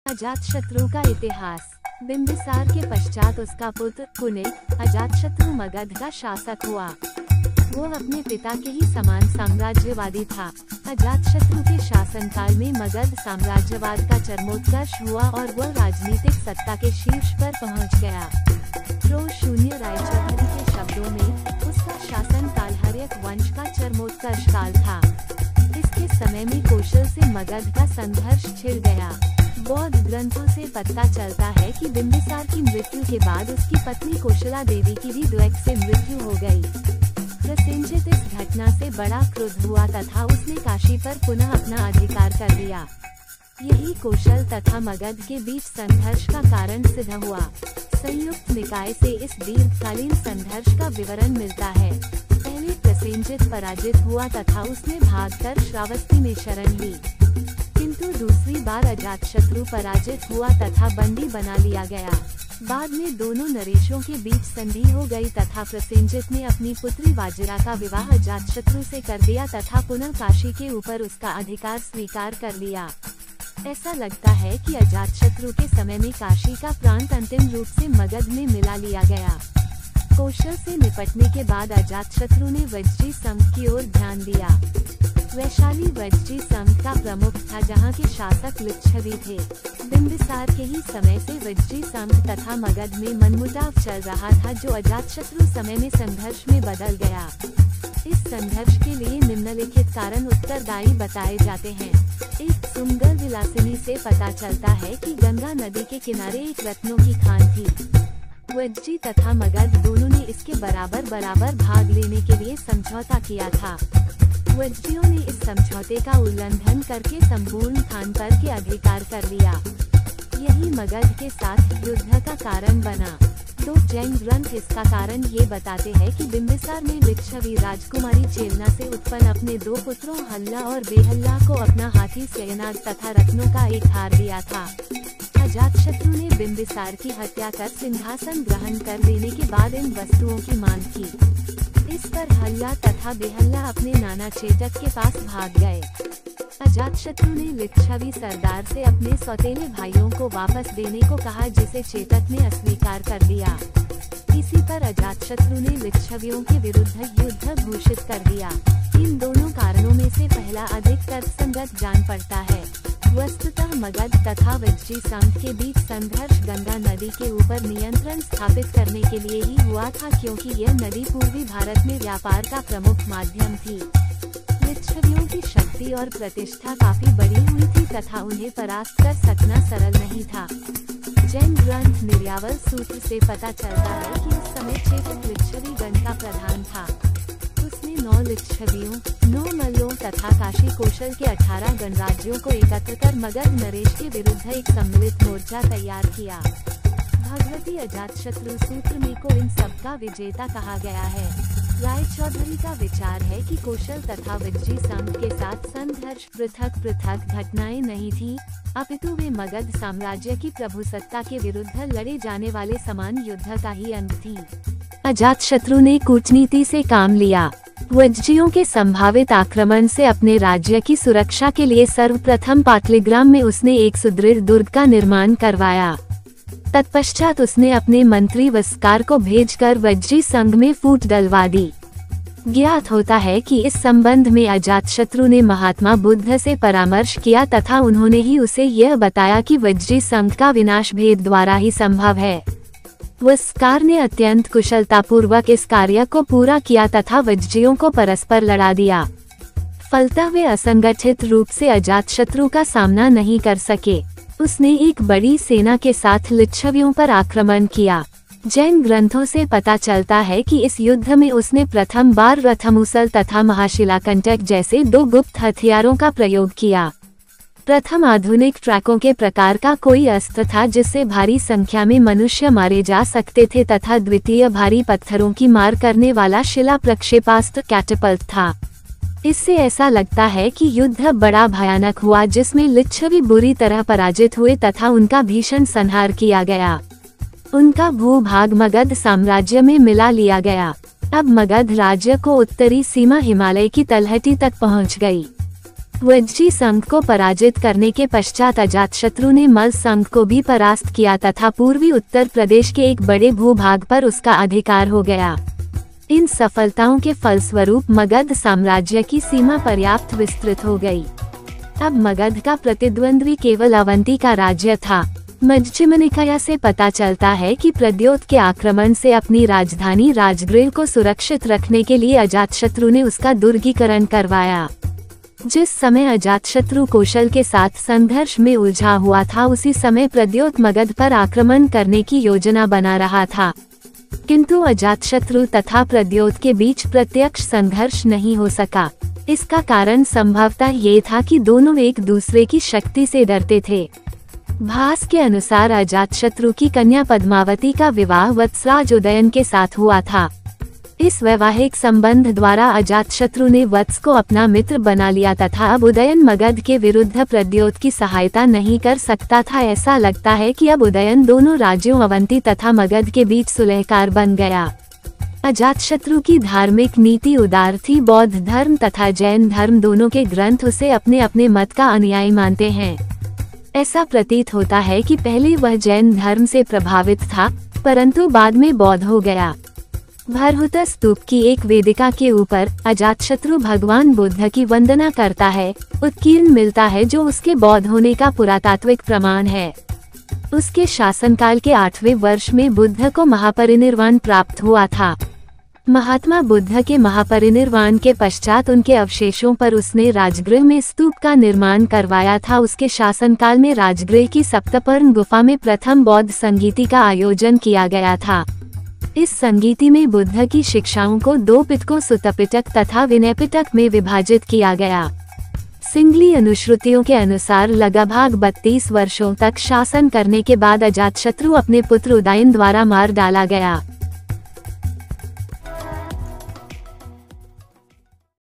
अजातशत्रु का इतिहास। बिंबिसार के पश्चात उसका पुत्र कुनिल अजातशत्रु मगध का शासक हुआ। वो अपने पिता के ही समान साम्राज्यवादी था। अजातशत्रु के शासनकाल में मगध साम्राज्यवाद का चरमोत्कर्ष हुआ और वह राजनीतिक सत्ता के शीर्ष पर पहुंच गया। शून्य रायचौधरी के शब्दों में उसका शासनकाल हर्यक वंश का चरमोत्कर्ष काल था। इसके समय में कौशल से मगध का संघर्ष छिड़ गया। बौद्ध ग्रंथों से पता चलता है कि बिंबिसार की मृत्यु के बाद उसकी पत्नी कौशला देवी की भी द्वैक से मृत्यु हो गई। प्रसेनजित इस घटना से बड़ा क्रुद्ध हुआ तथा उसने काशी पर पुनः अपना अधिकार कर लिया। यही कौशल तथा मगध के बीच संघर्ष का कारण सिद्ध हुआ। संयुक्त निकाय से इस दीर्घकालीन संघर्ष का विवरण मिलता है। पहले प्रसेनजित पराजित हुआ तथा उसने भागकर श्रावस्ती में शरण ली, किंतु दूसरी बार अजातशत्रु पराजित हुआ तथा बंदी बना लिया गया। बाद में दोनों नरेशों के बीच संधि हो गई तथा प्रसेनजित ने अपनी पुत्री वाजिरा का विवाह अजातशत्रु से कर दिया तथा पुनः काशी के ऊपर उसका अधिकार स्वीकार कर लिया। ऐसा लगता है कि अजातशत्रु के समय में काशी का प्रांत अंतिम रूप से मगध में मिला लिया गया। कौशल से निपटने के बाद अजातशत्रु ने वज्जी संघ की ओर ध्यान दिया। वैशाली वज्जी संघ का प्रमुख था, जहां के शासक लिच्छवी थे। बिंबिसार के ही समय से वज्जी संघ तथा मगध में मनमुटाव चल रहा था, जो अजातशत्रु समय में संघर्ष में बदल गया। इस संघर्ष के लिए निम्नलिखित कारण उत्तरदायी बताए जाते हैं। एक सुंदर विलासिनी से पता चलता है कि गंगा नदी के किनारे एक रत्नों की खान थी। वज्जी तथा मगध दोनों ने इसके बराबर भाग लेने के लिए समझौता किया था। वज्जियों ने इस समझौते का उल्लंघन करके संपूर्ण खान पर के अधिकार कर लिया। यही मगध के साथ युद्ध का कारण बना। दो जैन ग्रंथ इसका कारण ये बताते हैं कि बिंबिसार ने लिच्छवी राजकुमारी चेलना से उत्पन्न अपने दो पुत्रों हल्ला और बेहल्ला को अपना हाथी सेनाग तथा रत्नों का एक हार दिया था। अजातशत्रु ने बिंबिसार की हत्या कर सिंहासन ग्रहण कर लेने के बाद इन वस्तुओं की मांग की। इस पर हल्ला तथा बेहल्ला अपने नाना चेतक के पास भाग गए। अजातशत्रु ने लिच्छवी सरदार से अपने सौतेले भाइयों को वापस देने को कहा, जिसे चेतक ने अस्वीकार कर दिया। इसी पर अजातशत्रु ने लिच्छवियों के विरुद्ध युद्ध घोषित कर दिया। इन दोनों कारणों में से पहला अधिक तर्कसंगत जान पड़ता है। वस्तुतः मगध तथा वज्जी संघ के बीच संघर्ष गंगा नदी के ऊपर नियंत्रण स्थापित करने के लिए ही हुआ था, क्योंकि यह नदी पूर्वी भारत में व्यापार का प्रमुख माध्यम थी। लिच्छवियों की शक्ति और प्रतिष्ठा काफी बड़ी हुई थी तथा उन्हें परास्त कर सकना सरल नहीं था। जैन ग्रंथ निर्यावल सूत्र से पता चलता है कि उस समय चेतक लिच्छवी गण का प्रधान था। उसने 9 लिच्छवियों, 9 मल्लों तथा काशी कौशल के 18 गणराज्यों को एकत्र कर मगध नरेश के विरुद्ध एक सम्मिलित मोर्चा तैयार किया। भगवती अजातशत्रु सूत्र में को इन सबका विजेता कहा गया है। रायचौधरी का विचार है कि कौशल तथा वज्जी संघ के साथ संघर्ष पृथक घटनाएं नहीं थी, अपितु वे मगध साम्राज्य की प्रभुसत्ता के विरुद्ध लड़े जाने वाले समान युद्ध का ही अंग थी। अजातशत्रु ने कूटनीति से काम लिया। वज्जियों के संभावित आक्रमण से अपने राज्य की सुरक्षा के लिए सर्वप्रथम पाटलिग्राम में उसने एक सुदृढ़ दुर्ग का निर्माण करवाया। तत्पश्चात उसने अपने मंत्री वस्कार को भेजकर वज्जी संघ में फूट डलवा दी। ज्ञात होता है कि इस संबंध में अजातशत्रु ने महात्मा बुद्ध से परामर्श किया तथा उन्होंने ही उसे यह बताया कि वज्जी संघ का विनाश भेद द्वारा ही संभव है। वस्कार ने अत्यंत कुशलतापूर्वक इस कार्य को पूरा किया तथा वज्जियों को परस्पर लड़ा दिया। फलतः वे असंगठित रूप से अजातशत्रु का सामना नहीं कर सके। उसने एक बड़ी सेना के साथ लिच्छवियों पर आक्रमण किया। जैन ग्रंथों से पता चलता है कि इस युद्ध में उसने प्रथम बार रथमुसल तथा महाशिलाकंटक जैसे 2 गुप्त हथियारों का प्रयोग किया। प्रथम आधुनिक ट्रैकों के प्रकार का कोई अस्त्र था जिससे भारी संख्या में मनुष्य मारे जा सकते थे तथा द्वितीय भारी पत्थरों की मार करने वाला शिला प्रक्षेपास्त्र कैटपल्ट था। इससे ऐसा लगता है कि युद्ध बड़ा भयानक हुआ, जिसमें लिच्छवी बुरी तरह पराजित हुए तथा उनका भीषण संहार किया गया। उनका भूभाग मगध साम्राज्य में मिला लिया गया। अब मगध राज्य को उत्तरी सीमा हिमालय की तलहटी तक पहुंच गई। वज्जी संघ को पराजित करने के पश्चात अजातशत्रु ने मल्ल संघ को भी परास्त किया तथा पूर्वी उत्तर प्रदेश के एक बड़े भूभाग पर उसका अधिकार हो गया। इन सफलताओं के फलस्वरूप मगध साम्राज्य की सीमा पर्याप्त विस्तृत हो गई। अब मगध का प्रतिद्वंद्वी केवल अवंती का राज्य था। मज्झिम निकाय से पता चलता है कि प्रद्योत के आक्रमण से अपनी राजधानी राजगृह को सुरक्षित रखने के लिए अजातशत्रु ने उसका दुर्गीकरण करवाया। जिस समय अजातशत्रु कौशल के साथ संघर्ष में उलझा हुआ था, उसी समय प्रद्योत मगध पर आक्रमण करने की योजना बना रहा था, किंतु अजातशत्रु तथा प्रद्योत के बीच प्रत्यक्ष संघर्ष नहीं हो सका। इसका कारण संभवतः ये था कि दोनों एक दूसरे की शक्ति से डरते थे। भास के अनुसार अजातशत्रु की कन्या पद्मावती का विवाह वत्सराज उदयन के साथ हुआ था। इस वैवाहिक संबंध द्वारा अजातशत्रु ने वत्स को अपना मित्र बना लिया तथा अब उदयन मगध के विरुद्ध प्रद्योत की सहायता नहीं कर सकता था। ऐसा लगता है कि अब उदयन दोनों राज्यों अवंती तथा मगध के बीच सुलहकार बन गया। अजातशत्रु की धार्मिक नीति उदार थी। बौद्ध धर्म तथा जैन धर्म दोनों के ग्रंथ उसे अपने अपने मत का अनुयायी मानते हैं। ऐसा प्रतीत होता है कि पहले वह जैन धर्म से प्रभावित था, परंतु बाद में बौद्ध हो गया। भरहुत स्तूप की एक वेदिका के ऊपर अजातशत्रु भगवान बुद्ध की वंदना करता है। उत्कीर्ण मिलता है जो उसके बौद्ध होने का पुरातात्विक प्रमाण है। उसके शासनकाल के 8वें वर्ष में बुद्ध को महापरिनिर्वाण प्राप्त हुआ था। महात्मा बुद्ध के महापरिनिर्वाण के पश्चात उनके अवशेषों पर उसने राजगृह में स्तूप का निर्माण करवाया था। उसके शासनकाल में राजगृह की सप्तपर्णी गुफा में प्रथम बौद्ध संगीति का आयोजन किया गया था। इस संगीति में बुद्ध की शिक्षाओं को 2 पिटकों सुत्तपिटक तथा विनयपिटक में विभाजित किया गया। सिंगली अनुश्रुतियों के अनुसार लगभग 32 वर्षों तक शासन करने के बाद अजातशत्रु अपने पुत्र उदयन द्वारा मार डाला गया।